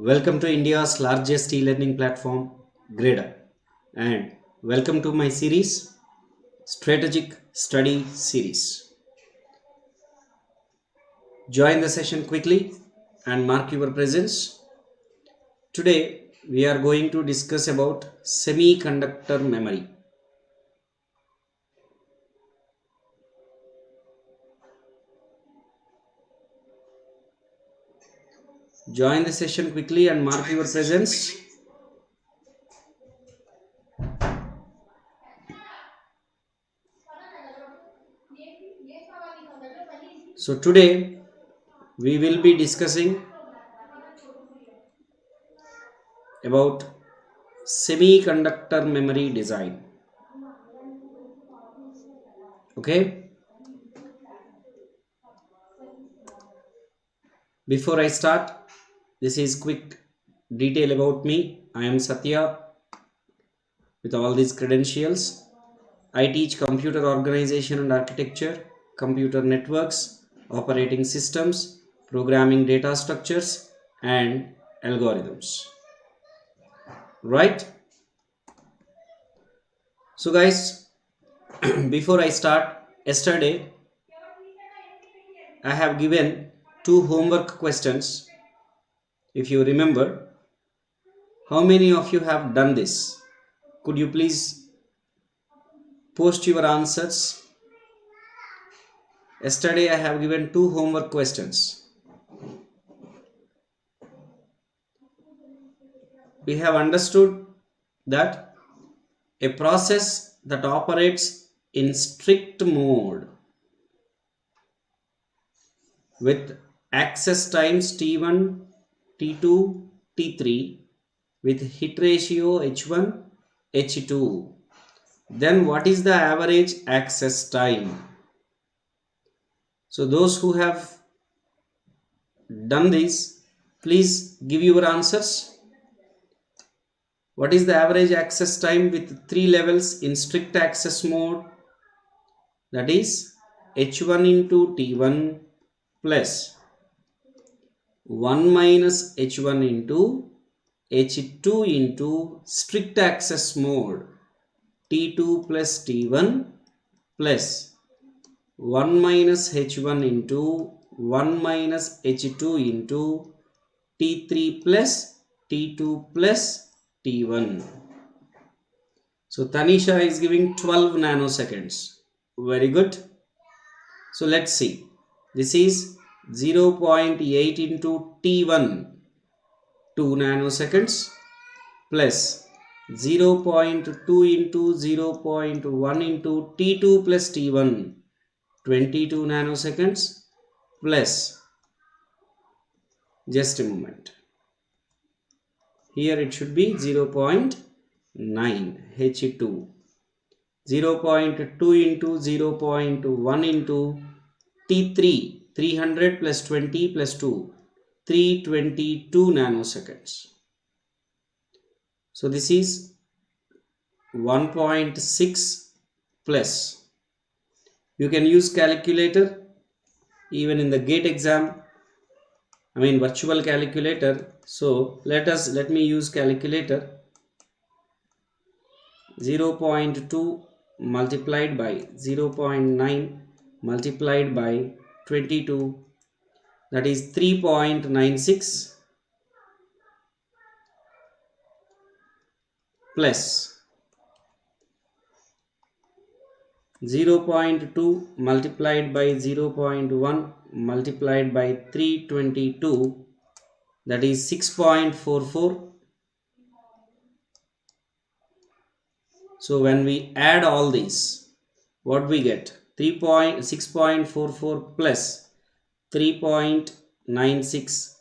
Welcome to India's largest e-learning platform, Gradeup, and welcome to my series, Strategic Study Series. Join the session quickly and mark your presence. Today, we are going to discuss about semiconductor memory. Join the session quickly and mark your presence. So today we will be discussing about semiconductor memory design. Okay. Before I start, this is quick detail about me. I am Satya with all these credentials. I teach computer organization and architecture, computer networks, operating systems, programming data structures, and algorithms. Right? So guys, before I start, yesterday I have given 2 homework questions. If you remember, how many of you have done this? Could you please post your answers? Yesterday I have given 2 homework questions. We have understood that a process that operates in strict mode with access times T1, T2, T3 with hit ratio H1, H2. Then what is the average access time? So those who have done this, please give your answers. What is the average access time with 3 levels in strict access mode? That is H1 into T1 plus 1 minus H1 into H2 into strict access mode T2 plus T1 plus 1 minus H1 into 1 minus H2 into T3 plus T2 plus T1. So Tanisha is giving 12 nanoseconds. Very good. So let's see. This is 0.8 into T1, 2 nanoseconds plus 0.2 into 0.1 into T2 plus T1, 22 nanoseconds plus, just a moment, here it should be 0.9 H2, 0.2 into 0.1 into T3, 300 plus 20 plus 2, 322 nanoseconds. So this is 1.6 plus. You can use calculator even in the gate exam. Virtual calculator. So let me use calculator. 0.2 multiplied by 0.9 multiplied by 22, that is 3.96 plus 0.2 multiplied by 0.1 multiplied by 322, that is 6.44. So when we add all these, what we get? 6.44 plus 3.96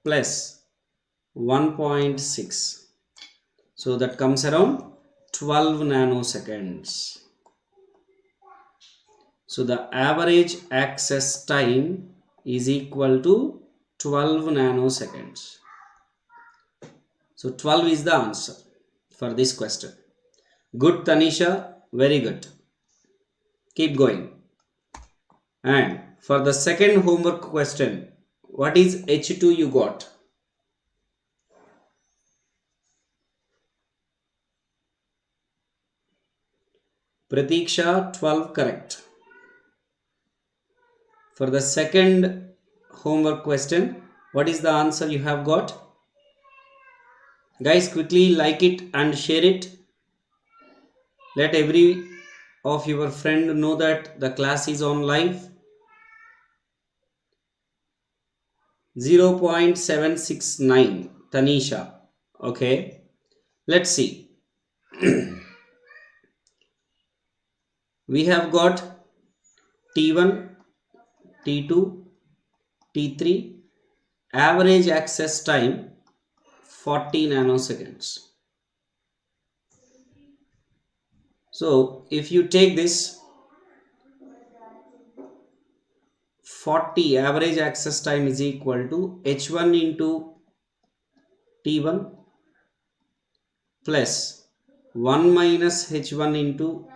plus 1.6. So that comes around 12 nanoseconds. So the average access time is equal to 12 nanoseconds. So 12 is the answer for this question. Good, Tanisha, very good. Keep going. And for the second homework question, what is H2 you got? Pratiksha, 12 correct. For the second homework question, what is the answer you have got? Guys, quickly like it and share it. Let every of your friend know that the class is on live. 0.769 Tanisha. Okay, let's see. We have got T1, T2, T3, average access time 40 nanoseconds. So if you take this 40 average access time is equal to H1 into T1 plus 1 minus H1 into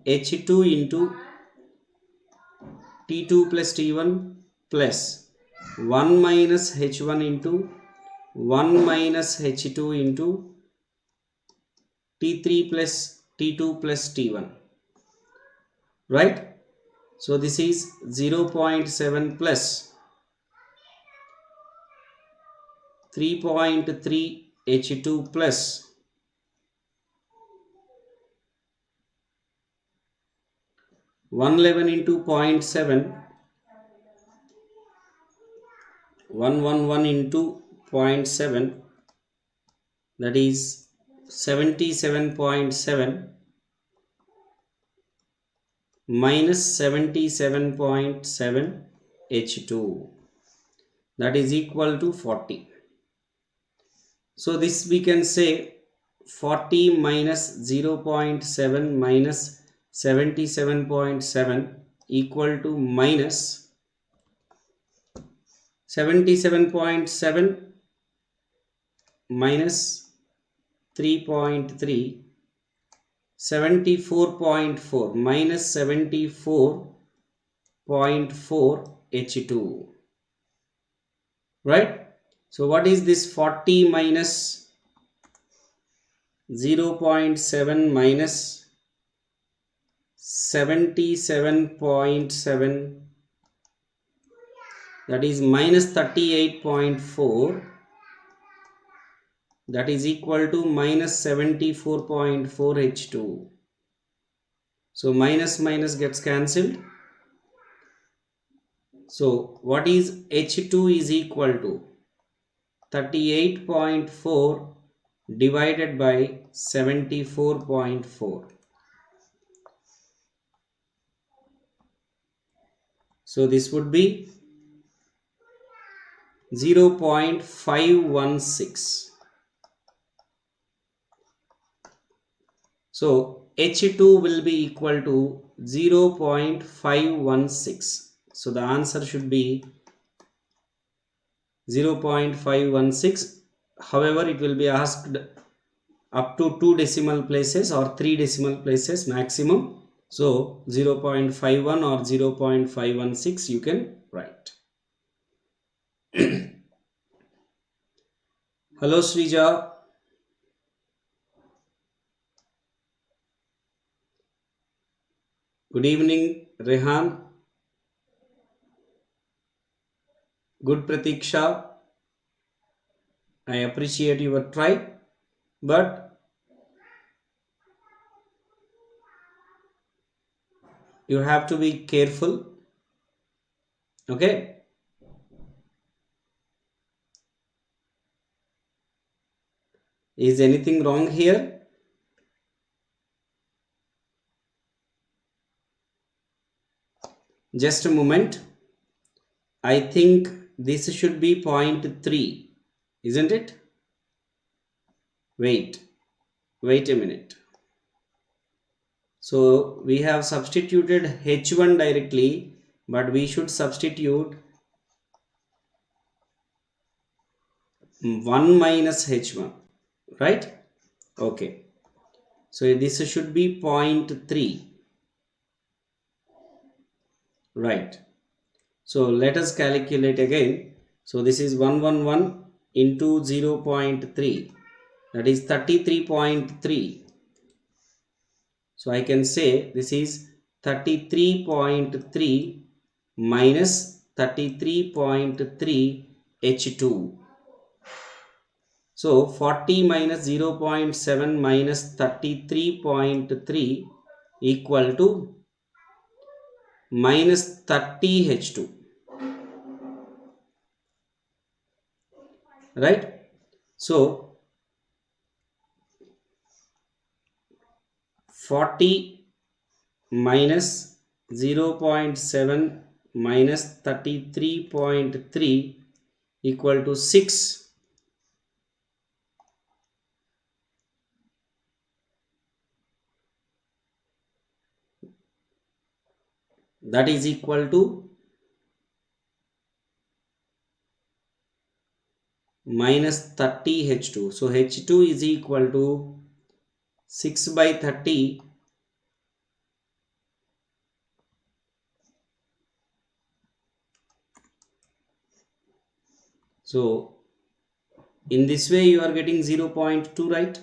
H2 into T2 plus T1 plus 1 minus H1 into 1 minus H2 into T3 plus T2 plus T1, right? So this is 0.7 plus 3.3 H2 plus 111 into 0.7, 111 into 0.7, that is 77.7 minus 77.7 H2, that is equal to 40. So this we can say 40 minus 0.7 minus 77.7 equal to minus 77.7 minus 3.3, 74.4 minus 74.4 H2, right? So what is this 40 minus 0.7 minus 77.7, that is minus 38.4, that is equal to minus 74.4 H2. So minus minus gets cancelled. So what is H2 is equal to 38.4 divided by 74.4. So this would be 0.516. So H2 will be equal to 0.516. So the answer should be 0.516. However, it will be asked up to 2 decimal places or 3 decimal places maximum. So 0.51 or 0.516 you can write. Hello Srija. Good evening Rehan. Good Pratiksha. I appreciate your try, but you have to be careful. Okay. Is anything wrong here? Just a moment. I think this should be 0.3, isn't it? Wait a minute. So we have substituted H1 directly, but we should substitute 1 minus H1, right? Okay. So this should be 0.3, right? So let us calculate again. So this is 111 into 0.3, that is 33.3. So I can say this is 33.3 minus 33.3 H2. So 40 minus 0.7 minus 33.3 equal to minus 30 H2. Right? So 40 minus 0.7 minus 33.3 equal to 6. That is equal to minus 30 H2. So H2 is equal to 6 by 30 . So in this way you are getting 0.2, right?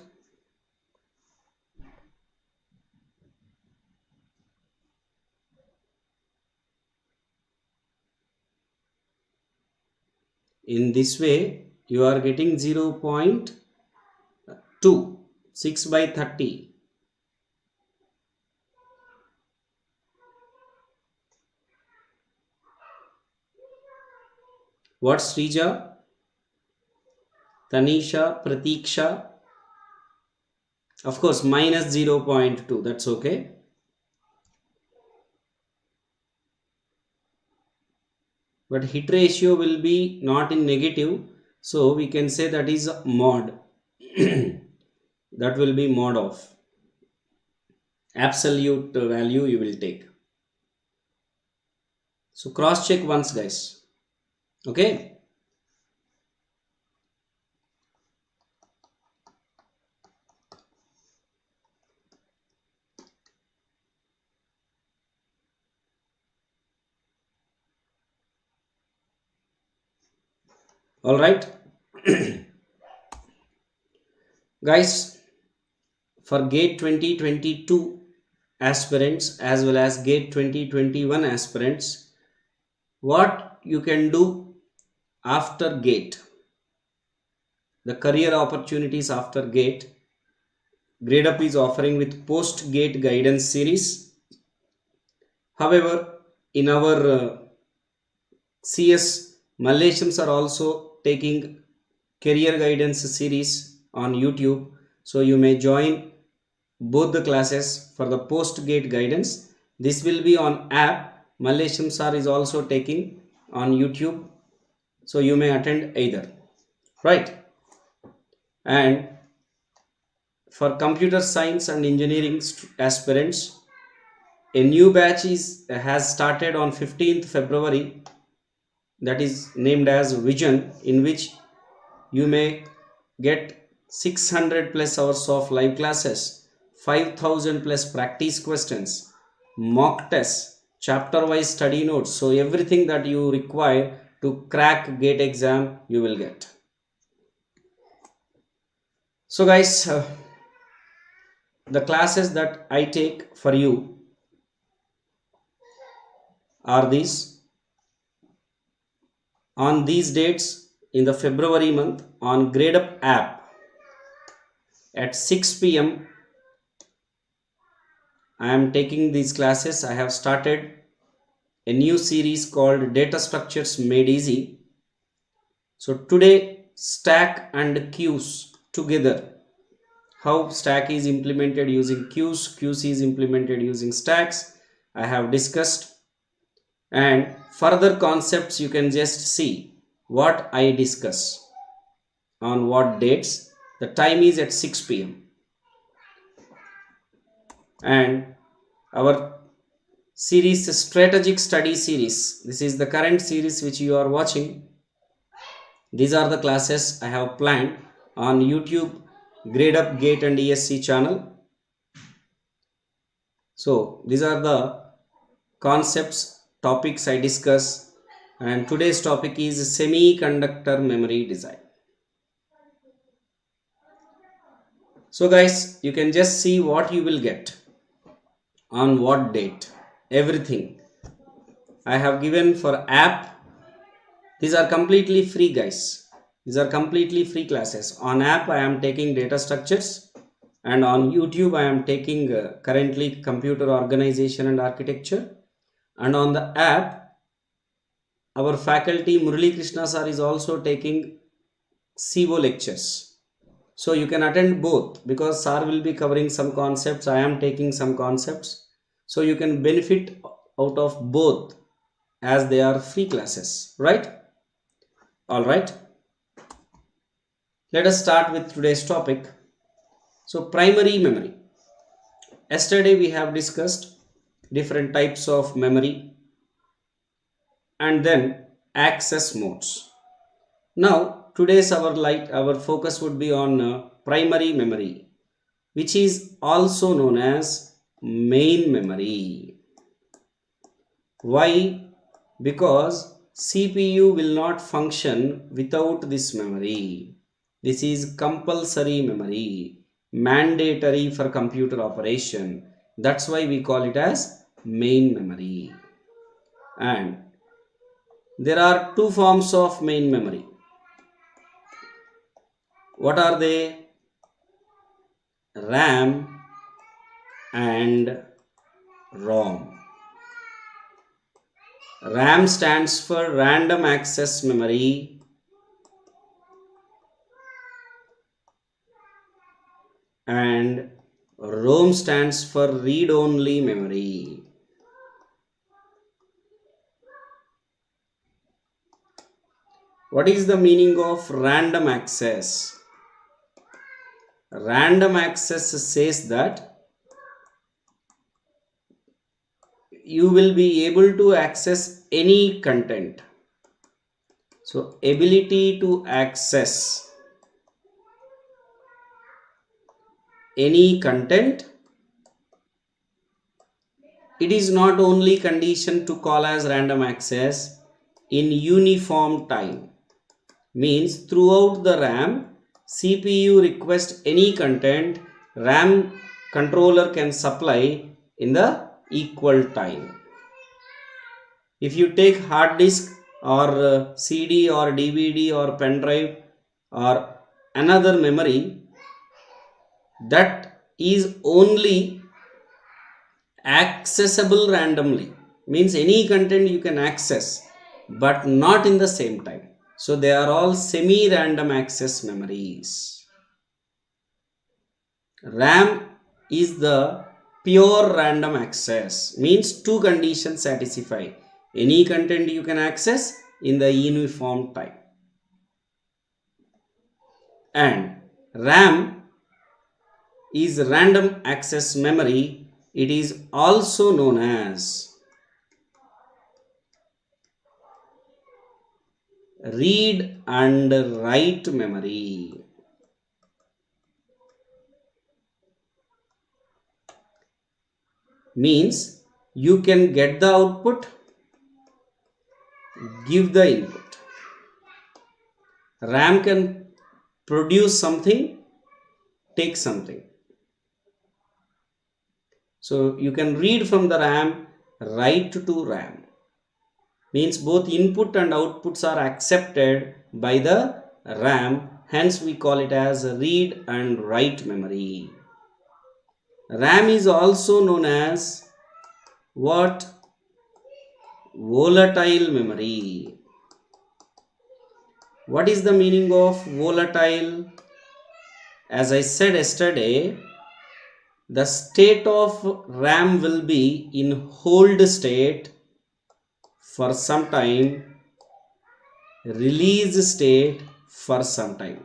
In this way you are getting 0.2, 6 by 30. What's Srija, Tanisha, Pratiksha? Of course minus 0.2, that's okay. But hit ratio will be not in negative, so we can say that is mod. That will be mod of absolute value you will take. So cross check once, guys. Okay. All right. Guys, for gate 2022 aspirants as well as gate 2021 aspirants, what you can do after gate, the career opportunities after gate, Gradeup is offering with post gate guidance series. However, in our CS, Malaysians are also taking career guidance series on YouTube, so you may join both the classes for the post gate guidance. This will be on app. Malaysian Sir is also taking on YouTube, so you may attend either, right? And for computer science and engineering aspirants, a new batch has started on 15th February, that is named as Vision, in which you may get 600 plus hours of live classes, 5000 plus practice questions, mock tests, chapter wise study notes. So everything that you require to crack gate exam you will get. So guys, the classes that I take for you are these. On these dates in the February month, on Gradeup app at 6 p.m. I am taking these classes. I have started a new series called Data Structures Made Easy. So today, stack and queues together. How stack is implemented using queues, queues is implemented using stacks, I have discussed. And further concepts you can just see what I discuss on what dates. The time is at 6 p.m. And our series, strategic study series, this is the current series which you are watching. These are the classes I have planned on YouTube, Gradeup, Gate and ESC channel. So these are the concepts, topics I discuss, and today's topic is Semiconductor Memory Design. So guys, you can just see what you will get. on what date, everything I have given for app. These are completely free, guys. These are completely free classes. On app I am taking data structures, and on YouTube I am taking currently computer organization and architecture, and on the app our faculty Murali Krishna sir is also taking CO lectures. So you can attend both, because sir will be covering some concepts, I am taking some concepts. So you can benefit out of both as they are free classes, right? All right. Let us start with today's topic. So primary memory. Yesterday we have discussed different types of memory and then access modes. Now today's our focus would be on primary memory, which is also known as main memory. Why? Because CPU will not function without this memory. This is compulsory memory, mandatory for computer operation. That's why we call it as main memory. And there are two forms of main memory. What are they? RAM and ROM. RAM stands for random access memory, and ROM stands for read-only memory. What is the meaning of random access? Random access says that you will be able to access any content. So ability to access any content, it is not only conditioned to call as random access in uniform time. Means throughout the RAM, CPU request any content, RAM controller can supply in the equal time. If you take hard disk or CD or DVD or pen drive or another memory, that is only accessible randomly. Means any content you can access, but not in the same time. So they are all semi-random access memories. RAM is the pure random access. Means two conditions satisfy. Any content you can access in the uniform time. And RAM is random access memory. It is also known as read and write memory. Means you can get the output, give the input. RAM can produce something, take something. So you can read from the RAM, write to RAM. Means both input and outputs are accepted by the RAM. Hence we call it as read and write memory. RAM is also known as what? Volatile memory. What is the meaning of volatile? As I said yesterday, the state of RAM will be in hold state for some time, release state for some time.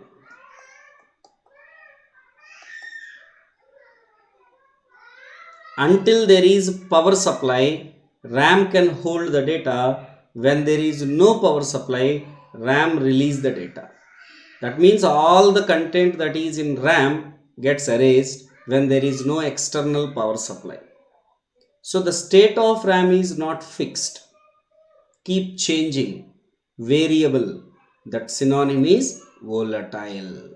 Until there is power supply, RAM can hold the data. When there is no power supply, RAM release the data. That means all the content that is in RAM gets erased when there is no external power supply. So the state of RAM is not fixed, keep changing, variable. That synonym is volatile.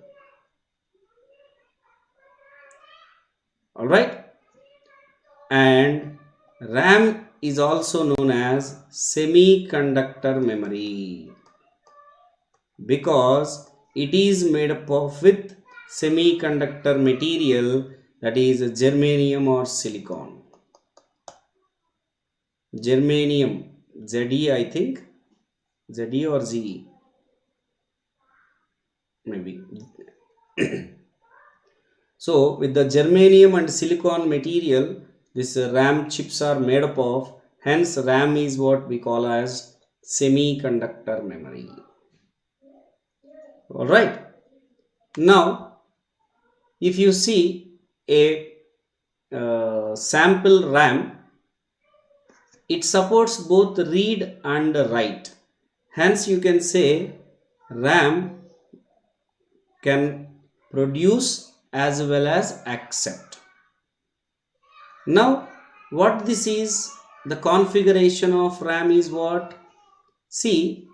Alright. and RAM is also known as semiconductor memory because it is made up of with semiconductor material, that is germanium or silicon. Germanium, ZE I think, ZE or ZE maybe. So with the germanium and silicon material, this RAM chips are made up of, hence RAM is what we call as semiconductor memory. Alright, now if you see a sample RAM, it supports both read and write, hence you can say RAM can produce as well as accept. Now what this is, the configuration of RAM is what? See,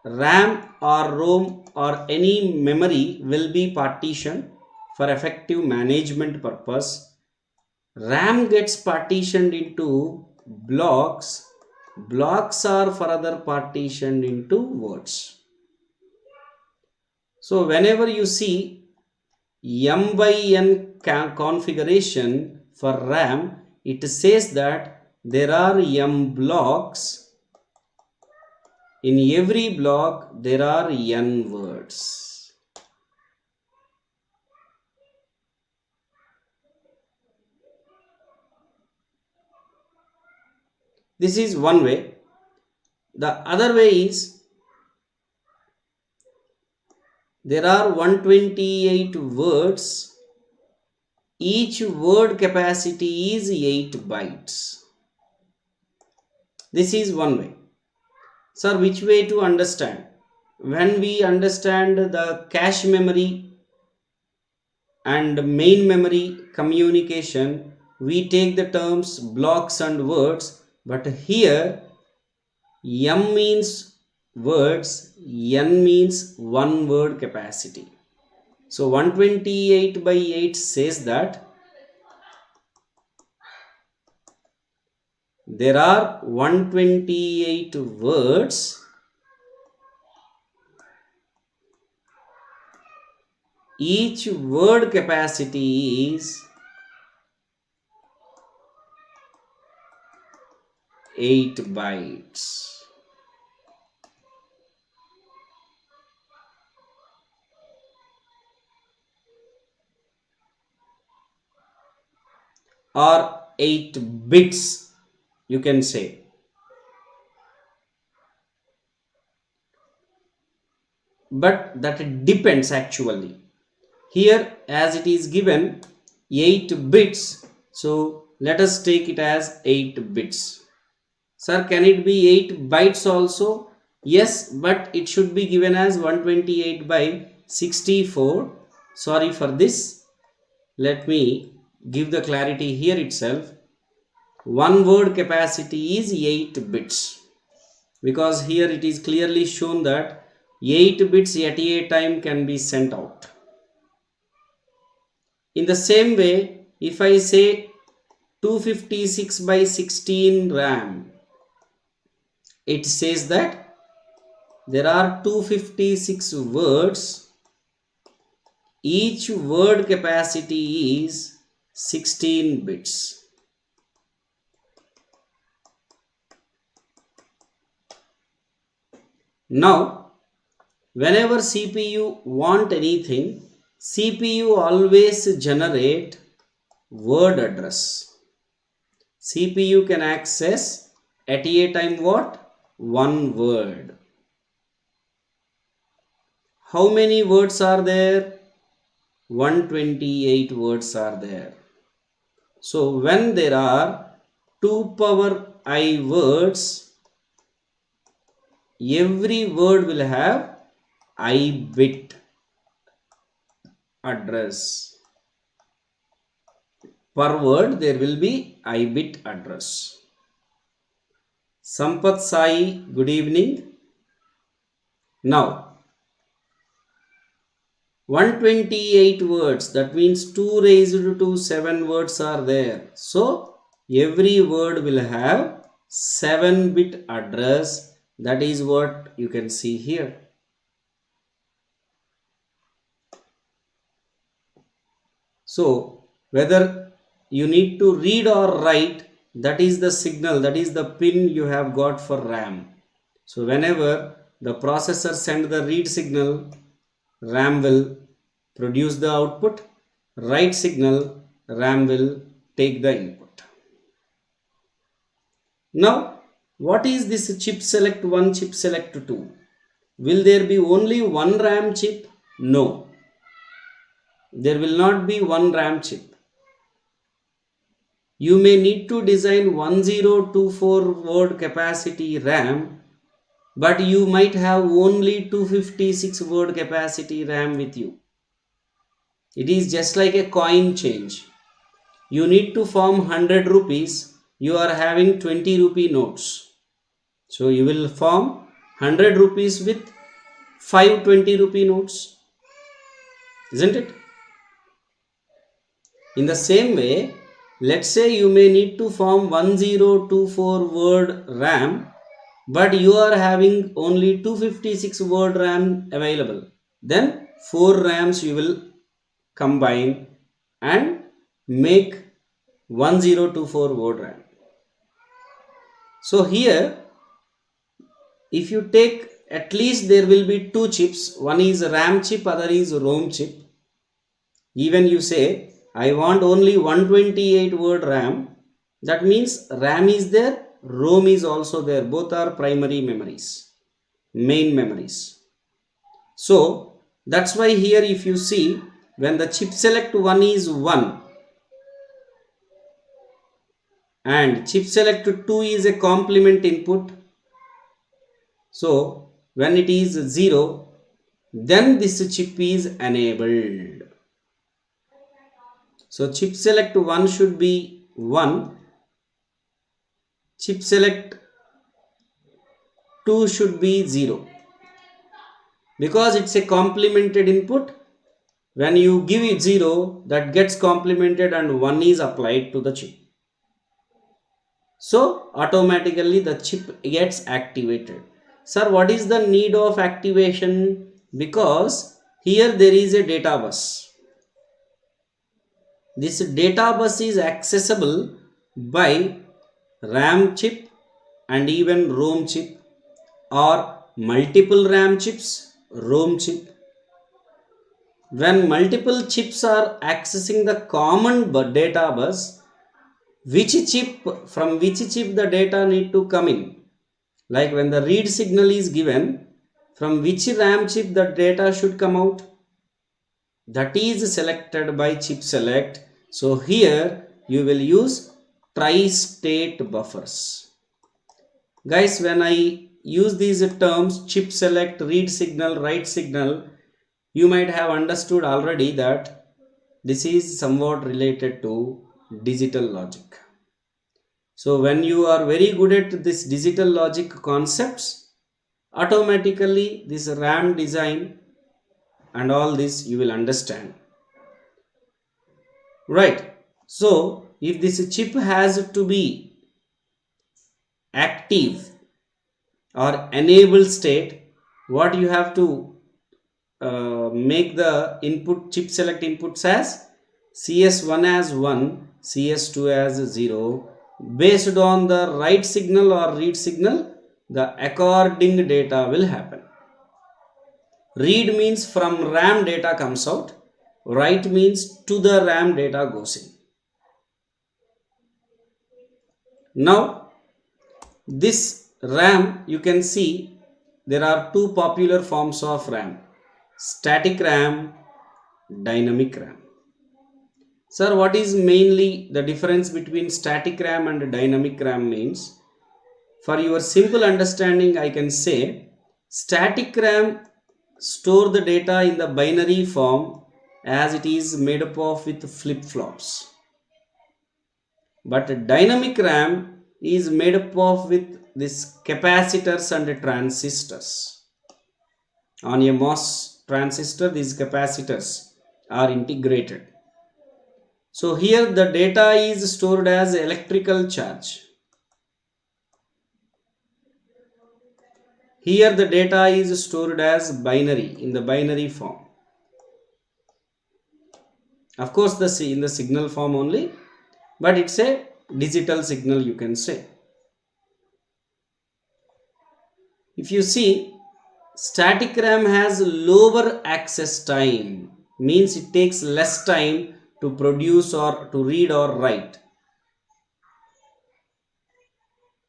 RAM or ROM or any memory will be partitioned for effective management purpose. RAM gets partitioned into blocks. Blocks are further partitioned into words. So whenever you see M by N configuration for RAM, it says that there are M blocks. In every block there are N words. This is one way. The other way is there are 128 words. Each word capacity is 8 bytes. This is one way. Sir, which way to understand? When we understand the cache memory and main memory communication, we take the terms blocks and words, but here M means words, N means one word capacity. So 128 by 8 says that there are 128 words. Each word capacity is 8 bytes. Or 8 bits, you can say. But that depends actually. Here as it is given 8 bits, so let us take it as 8 bits. Sir, can it be 8 bytes also? Yes, but it should be given as 128 by 64. Sorry for this. Let me give the clarity here itself. One word capacity is 8 bits. Because here it is clearly shown that 8 bits at a time can be sent out. In the same way, if I say 256 by 16 RAM, it says that there are 256 words. Each word capacity is 16 bits. Now, whenever CPU want anything, CPU always generate word address. CPU can access at a time what? One word. How many words are there? 128 words are there. So when there are 2 power I words, every word will have I bit address. Per word there will be I bit address. Sampath Sai, good evening. Now 128 words, that means 2 raised to 7 words are there. So Every word will have 7-bit address. That is what you can see here. So whether you need to read or write, that is the signal, that is the pin you have got for RAM. So whenever the processor sends the read signal, RAM will produce the output. Write signal, RAM will take the input. Now, what is this chip select 1, chip select 2? Will there be only one RAM chip? No. There will not be one RAM chip. You may need to design 1024 word capacity RAM, but you might have only 256 word capacity RAM with you. It is just like a coin change. You need to form 100 rupees, you are having 20 rupee notes. So you will form 100 rupees with 5 20 rupee notes, isn't it? In the same way, let's say you may need to form 1024 word RAM, but you are having only 256 word RAM available. Then 4 RAMs you will combine and make 1024 word RAM. So here, if you take, at least there will be 2 chips. One is RAM chip, other is ROM chip. Even you say, I want only 128 word RAM. That means RAM is there, ROM is also there. Both are primary memories, main memories. So that's why here if you see, when the chip select 1 is 1 and chip select 2 is a complement input. So when it is 0, then this chip is enabled. So chip select 1 should be 1, chip select 2 should be 0, because it's a complemented input. When you give it 0, that gets complemented and 1 is applied to the chip. So automatically the chip gets activated. Sir, what is the need of activation? Because here there is a data bus. This data bus is accessible by RAM chip and even ROM chip, or multiple RAM chips, ROM chip. When multiple chips are accessing the common data bus, from which chip the data need to come in? Like when the read signal is given, from which RAM chip the data should come out? That is selected by chip select. So here you will use tri-state buffers. Guys, when I use these terms, chip select, read signal, write signal, you might have understood already that this is somewhat related to digital logic. So when you are very good at this digital logic concepts, automatically this RAM design and all this you will understand. Right. So if this chip has to be active or enable state, what you have to make the input chip select inputs as CS1 as 1, CS2 as 0. Based on the write signal or read signal, the according data will happen. Read means from RAM data comes out. Write means to the RAM data goes in. Now this RAM, you can see there are 2 popular forms of RAM: static RAM, dynamic RAM. Sir, what is mainly the difference between static RAM and dynamic RAM means? For your simple understanding, I can say static RAM store the data in the binary form as it is made up of with flip-flops. But dynamic RAM is made up of with this capacitors and transistors. On a MOS transistor, these capacitors are integrated. So here the data is stored as electrical charge. Here the data is stored as binary, in the binary form. Of course in the signal form only, but it's a digital signal, you can say. If you see, static RAM has lower access time, means it takes less time to produce or to read or write,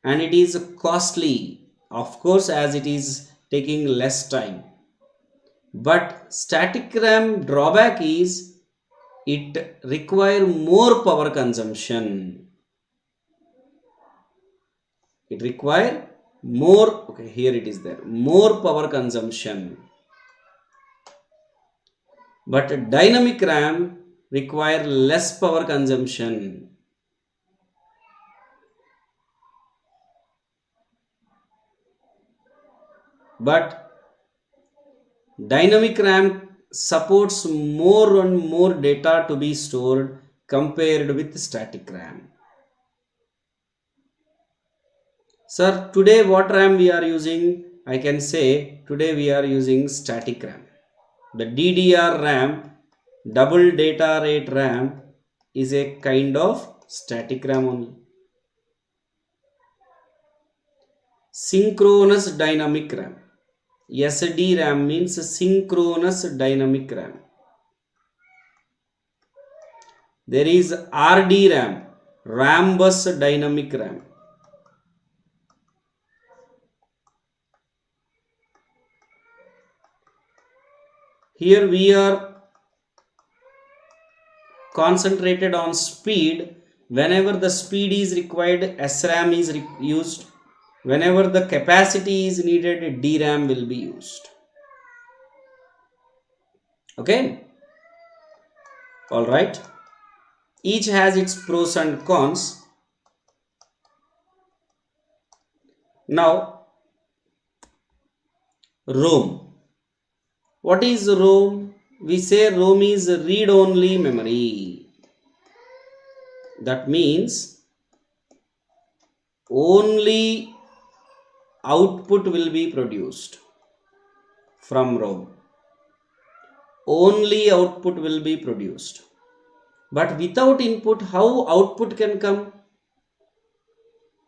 and it is costly, of course, as it is taking less time. But static RAM drawback is it require more power consumption. It require more, okay, here it is there, more power consumption. But dynamic RAM require less power consumption. But dynamic RAM supports more and more data to be stored compared with static RAM. Sir, today what RAM we are using? I can say today we are using static RAM. The DDR RAM, double data rate RAM, is a kind of static RAM only. Synchronous dynamic RAM. SDRAM means synchronous dynamic RAM. There is RDRAM, RAM bus dynamic RAM. Here we are concentrated on speed. Whenever the speed is required, SRAM is used. Whenever the capacity is needed, DRAM will be used. Okay? Alright. Each has its pros and cons. Now, ROM. What is ROM? We say ROM is read-only memory. That means only output will be produced from ROM. Only output will be produced. But without input, how output can come?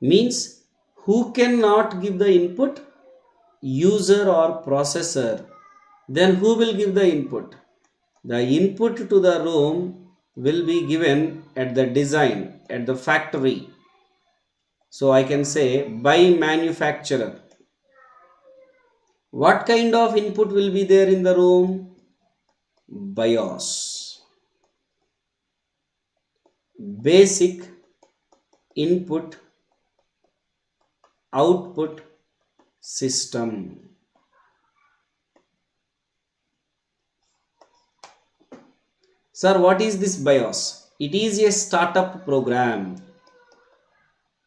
Means who cannot give the input? User or processor. Then who will give the input? The input to the ROM will be given at the design, at the factory. So I can say by manufacturer. What kind of input will be there in the ROM? BIOS. Basic input output system. Sir, what is this BIOS? It is a startup program.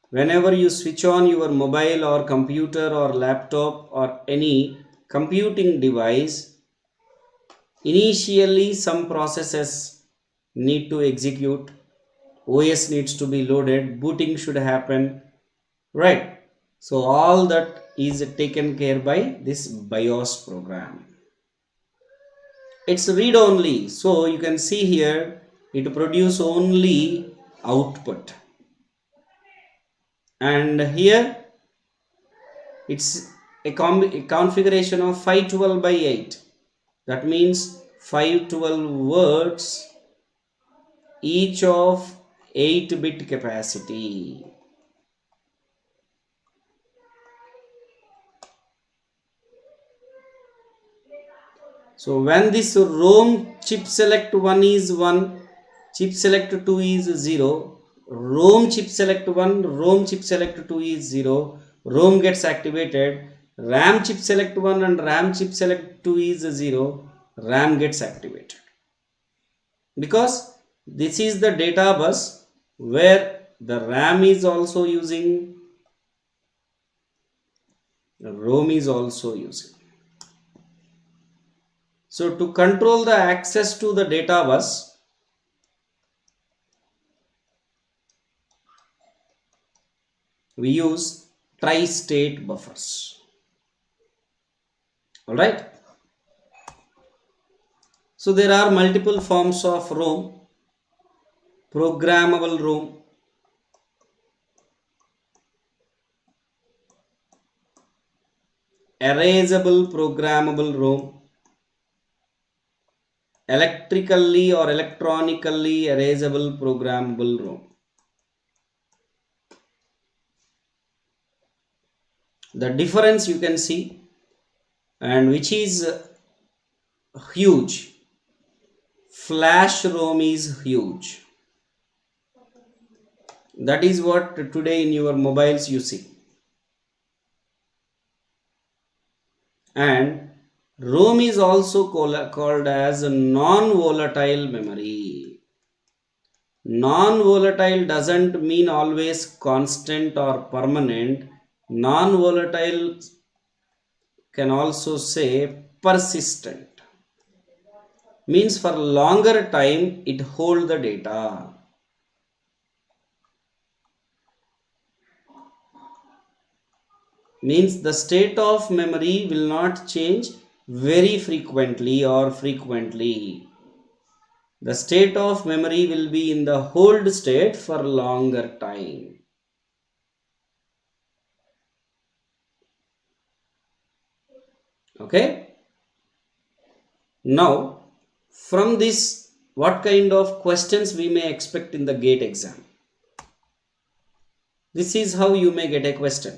Whenever you switch on your mobile or computer or laptop or any computing device, initially some processes need to execute. OS needs to be loaded, booting should happen, right? So all that is taken care by this BIOS program. It's read only, so you can see here it produces only output, and here it's a configuration of 512 by 8. That means 512 words, each of 8-bit capacity. So when this ROM chip select 1 is 1, chip select 2 is 0, ROM chip select 1, ROM chip select 2 is 0, ROM gets activated, RAM chip select 1 and RAM chip select 2 is 0, RAM gets activated. Because this is the data bus where the RAM is also using, ROM is also using. So to control the access to the data bus, We use tri-state buffers. Alright. So there are multiple forms of ROM. Programmable ROM, erasable programmable ROM, electrically or electronically erasable programmable ROM. The difference you can see, and which is huge. Flash ROM is huge. That is what today in your mobiles you see. And ROM is also called as a non-volatile memory. Non-volatile doesn't mean always constant or permanent. Non-volatile can also say persistent. Means for longer time it holds the data. Means the state of memory will not change very frequently or frequently. The state of memory will be in the hold state for longer time. Okay. Now, from this, what kind of questions we may expect in the GATE exam? This is how you may get a question.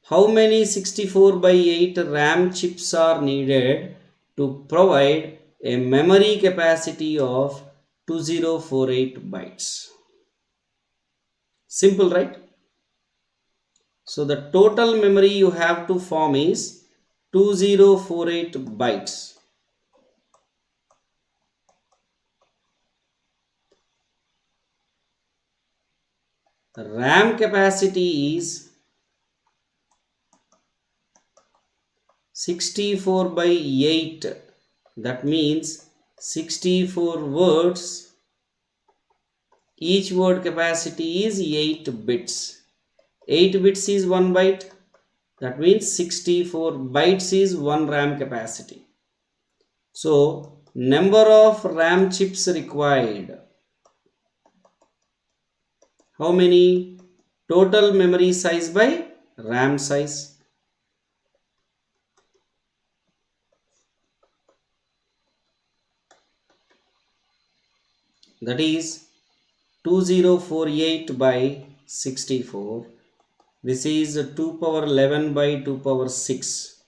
How many 64/8 RAM chips are needed to provide a memory capacity of 2048 bytes? Simple, right? So the total memory you have to form is 2048 bytes. RAM capacity is 64/8. That means 64 words. Each word capacity is 8 bits. 8 bits is 1 byte. That means 64 bytes is 1 RAM capacity. So number of RAM chips required. How many? Total memory size by RAM size. That is 2048 by 64. This is 2 power 11 by 2 power 6.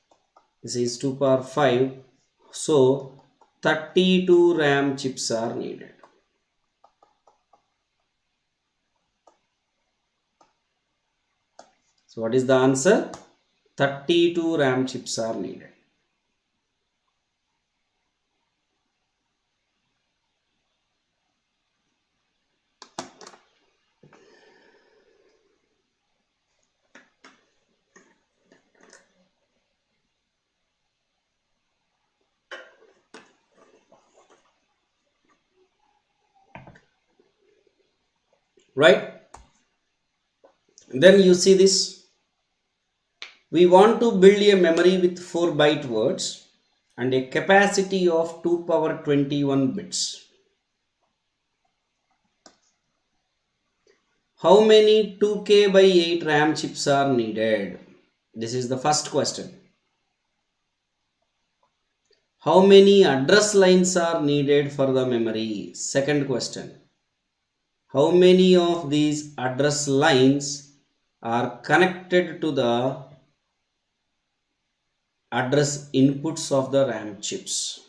This is 2 power 5. So 32 RAM chips are needed. So what is the answer? 32 RAM chips are needed. Right? Then you see this. We want to build a memory with 4 byte words and a capacity of 2 power 21 bits. How many 2K by 8 RAM chips are needed? This is the first question. How many address lines are needed for the memory? Second question. How many of these address lines are connected to the address inputs of the RAM chips?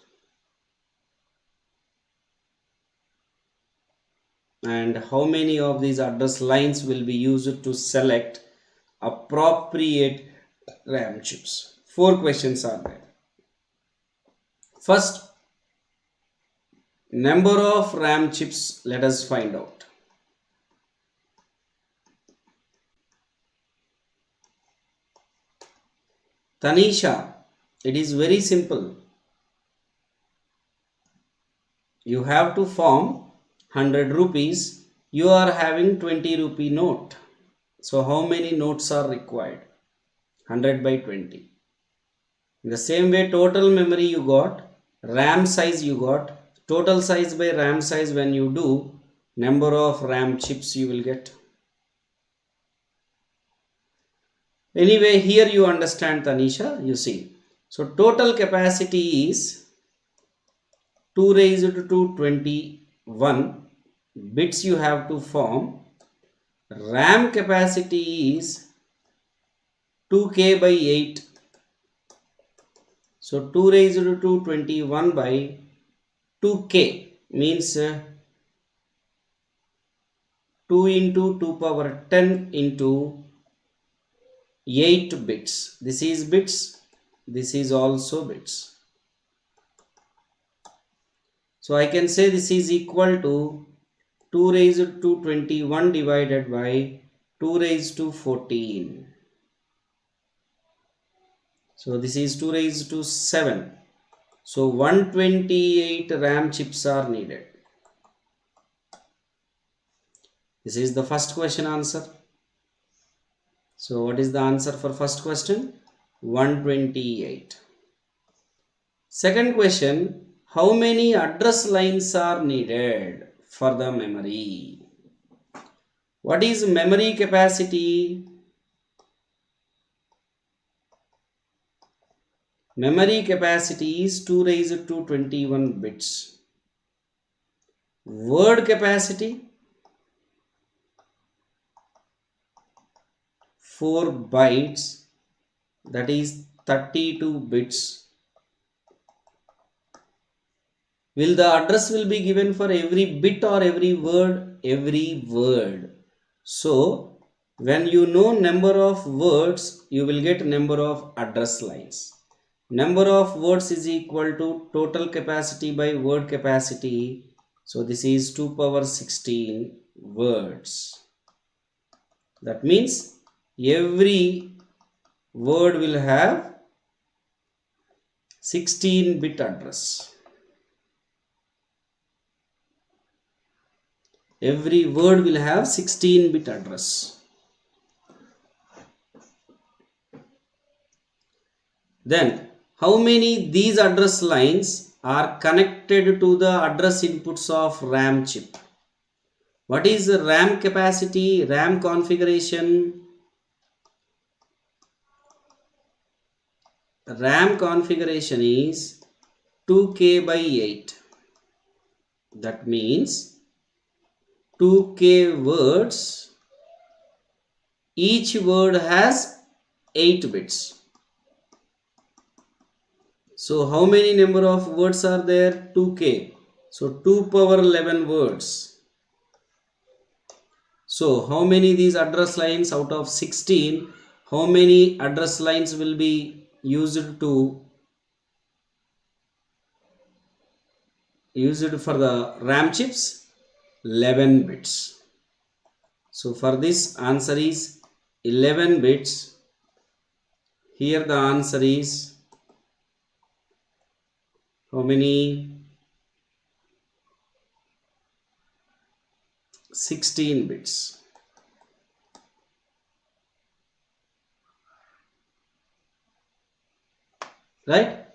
And how many of these address lines will be used to select appropriate RAM chips? 4 questions are there. First, number of RAM chips, let us find out. Tanisha, it is very simple. You have to form 100 rupees. You are having 20 rupee note. So how many nodes are required? 100 by 20. In the same way, total memory you got, RAM size you got, total size by RAM size, when you do, number of RAM chips you will get. Anyway, here you understand, Tanisha, you see. So total capacity is 2 raised to 21 bits you have to form. RAM capacity is 2k by 8. So 2 raised to 21 by 2k means 2 into 2 power 10 into 8 bits. This is bits. This is also bits. So I can say this is equal to 2 raised to 21 divided by 2 raised to 14. So this is 2 raised to 7. So 128 RAM chips are needed. This is the first question answer. So what is the answer for first question? 128. Second question, how many address lines are needed for the memory? What is memory capacity? Memory capacity is 2 raised to 21 bits. Word capacity 4 bytes, that is 32 bits. Will the address will be given for every bit or every word? Every word. So when you know number of words, you will get number of address lines. Number of words is equal to total capacity by word capacity. So this is 2 power 16 words. That means every word will have 16-bit address. Every word will have 16-bit address. Then how many these address lines are connected to the address inputs of RAM chip? What is the RAM capacity, RAM configuration? RAM configuration is 2k by 8. That means 2k words, each word has 8 bits. So how many number of words are there? 2k. So 2 power 11 words. So how many these address lines out of 16? How many address lines will be used for the RAM chips? 11 bits. So for this answer is 11 bits. Here the answer is how many? 16 bits. Right?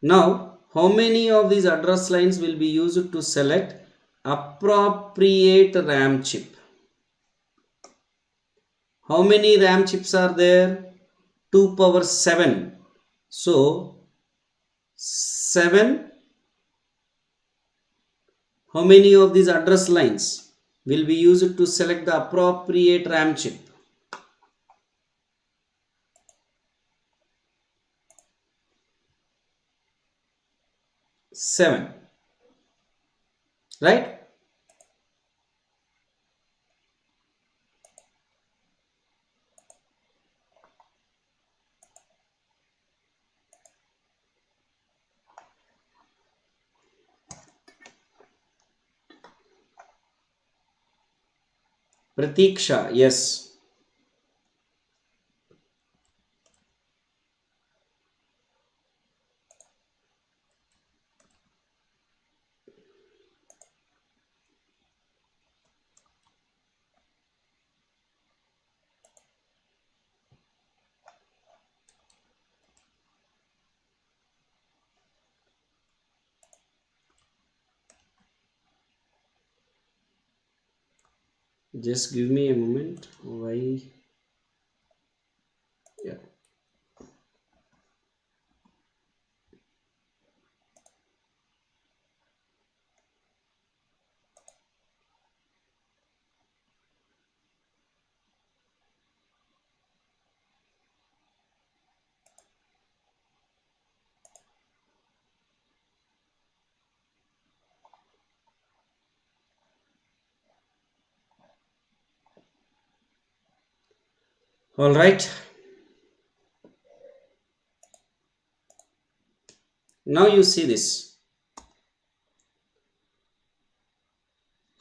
Now, how many of these address lines will be used to select appropriate RAM chip? How many RAM chips are there? 2 power 7. So, 7. How many of these address lines will be used to select the appropriate RAM chip? 7. Right? Pratiksha, yes. Just give me a moment. Why? Yeah. All right. Now you see this.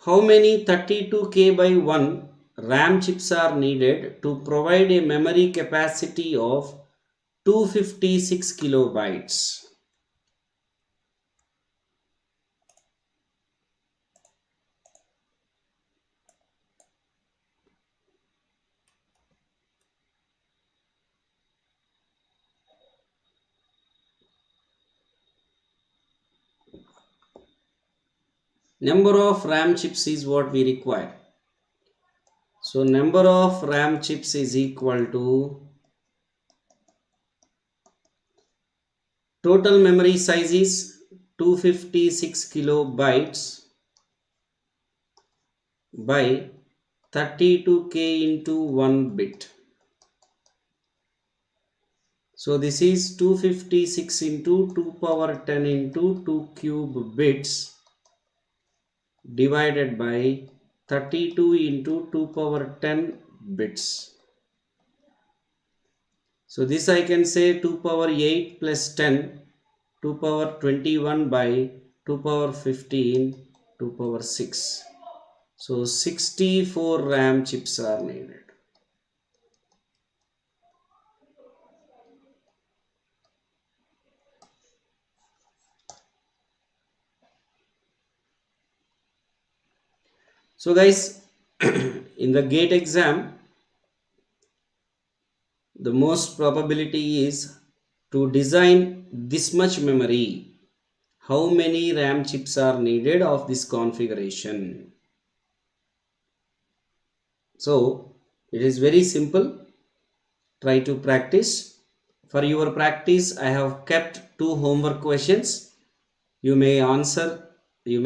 How many 32K by 1 RAM chips are needed to provide a memory capacity of 256 kilobytes? Number of RAM chips is what we require. So number of RAM chips is equal to total memory size is 256 kilobytes by 32K into 1 bit. So this is 256 into 2 power 10 into 2 cube bits divided by 32 into 2 power 10 bits. So this I can say 2 power 8 plus 10, 2 power 21 by 2 power 15, 2 power 6. So 64 RAM chips are needed. So guys, in the gate exam, the most probability is to design this much memory. How many RAM chips are needed of this configuration? So it is very simple. Try to practice. For your practice, I have kept 2 homework questions. You may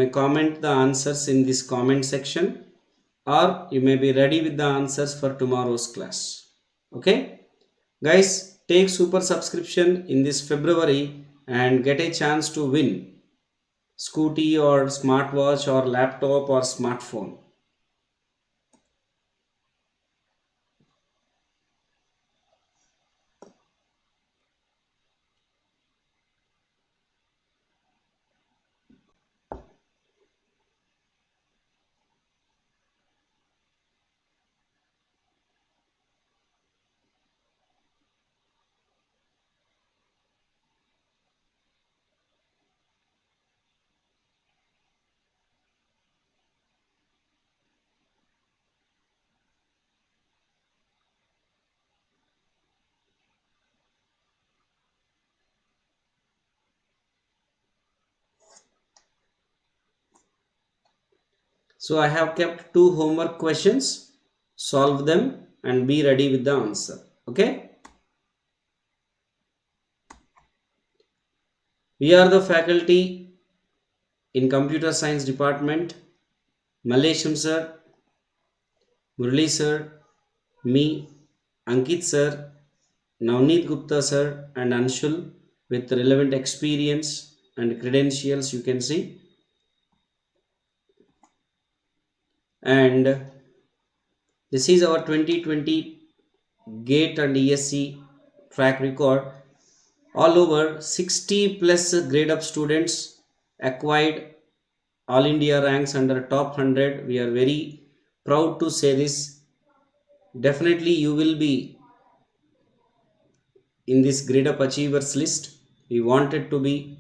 comment the answers in this comment section, or you may be ready with the answers for tomorrow's class. Okay? Guys, take super subscription in this February and get a chance to win scooty or smartwatch or laptop or smartphone. So I have kept 2 homework questions. Solve them and be ready with the answer. Okay? We are the faculty in computer science department. Malesham sir, Murali sir, me, Ankit sir, Navneet Gupta sir and Anshul with relevant experience and credentials you can see. And this is our 2020 GATE and ESC track record. All over 60 plus Gradeup students acquired all India ranks under top 100. We are very proud to say this. Definitely you will be in this Gradeup achievers list. We wanted to be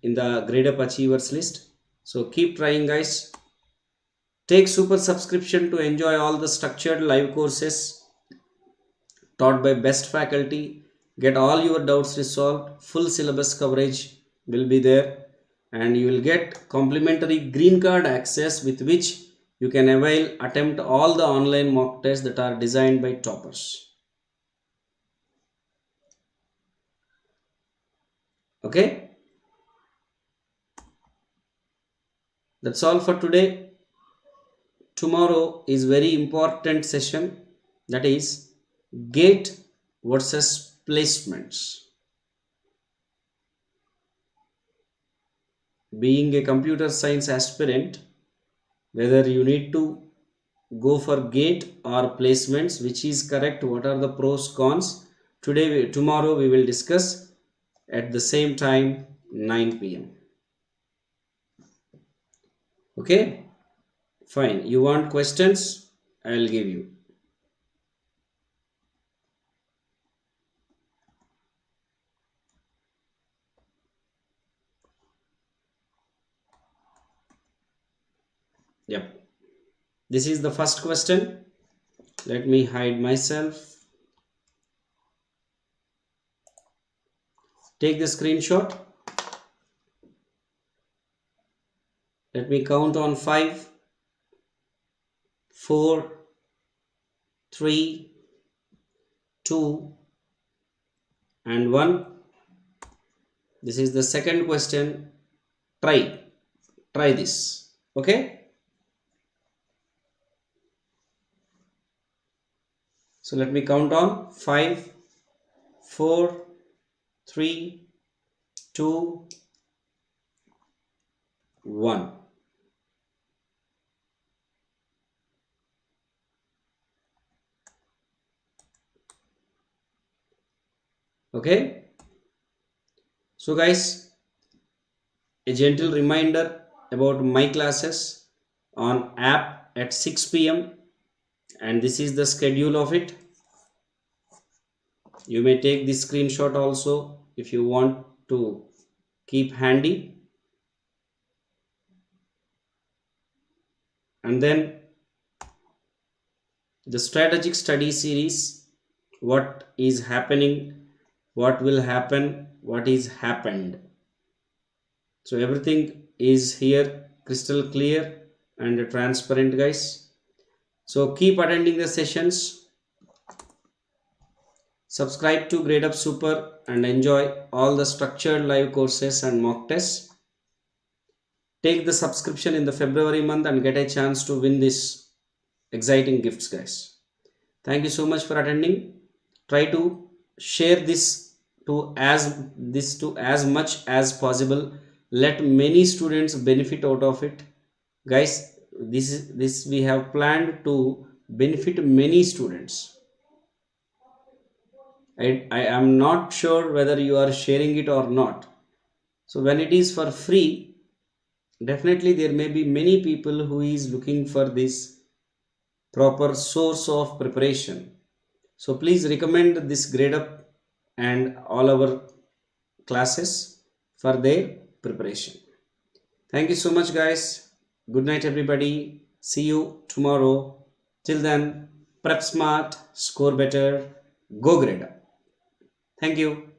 in the Gradeup achievers list. So keep trying guys. Take super subscription to enjoy all the structured live courses taught by best faculty. Get all your doubts resolved. Full syllabus coverage will be there, and you will get complimentary green card access with which you can attempt all the online mock tests that are designed by toppers. Okay, that's all for today. Tomorrow is very important session, that is gate versus placements. Being a computer science aspirant, whether you need to go for gate or placements, which is correct, what are the pros cons, tomorrow we will discuss at the same time, 9 p.m. Okay, fine. You want questions? I'll give you. Yep, this is the first question. Let me hide myself. Take the screenshot. Let me count on 5, 4, 3, 2 and 1. This is the second question. Try this. Okay, so let me count on 5, 4, 3, 2, 1. Okay, so guys, a gentle reminder about my classes on app at 6 p.m. and this is the schedule of it. You may take this screenshot also if you want to keep handy. And then the strategic study series, what is happening, what will happen, what is happened. So everything is here crystal clear and transparent, guys. So keep attending the sessions. Subscribe to Gradeup Super and enjoy all the structured live courses and mock tests. Take the subscription in the February month and get a chance to win this exciting gifts, guys. Thank you so much for attending. Try to share this to as much as possible. Let many students benefit out of it, guys. This we have planned to benefit many students. I am not sure whether you are sharing it or not. So when it is for free, definitely there may be many people who is looking for this proper source of preparation. So please recommend this Gradeup and all our classes for their preparation. Thank you so much, guys. Good night, everybody. See you tomorrow. Till then, prep smart, score better, go Gradeup. Thank you.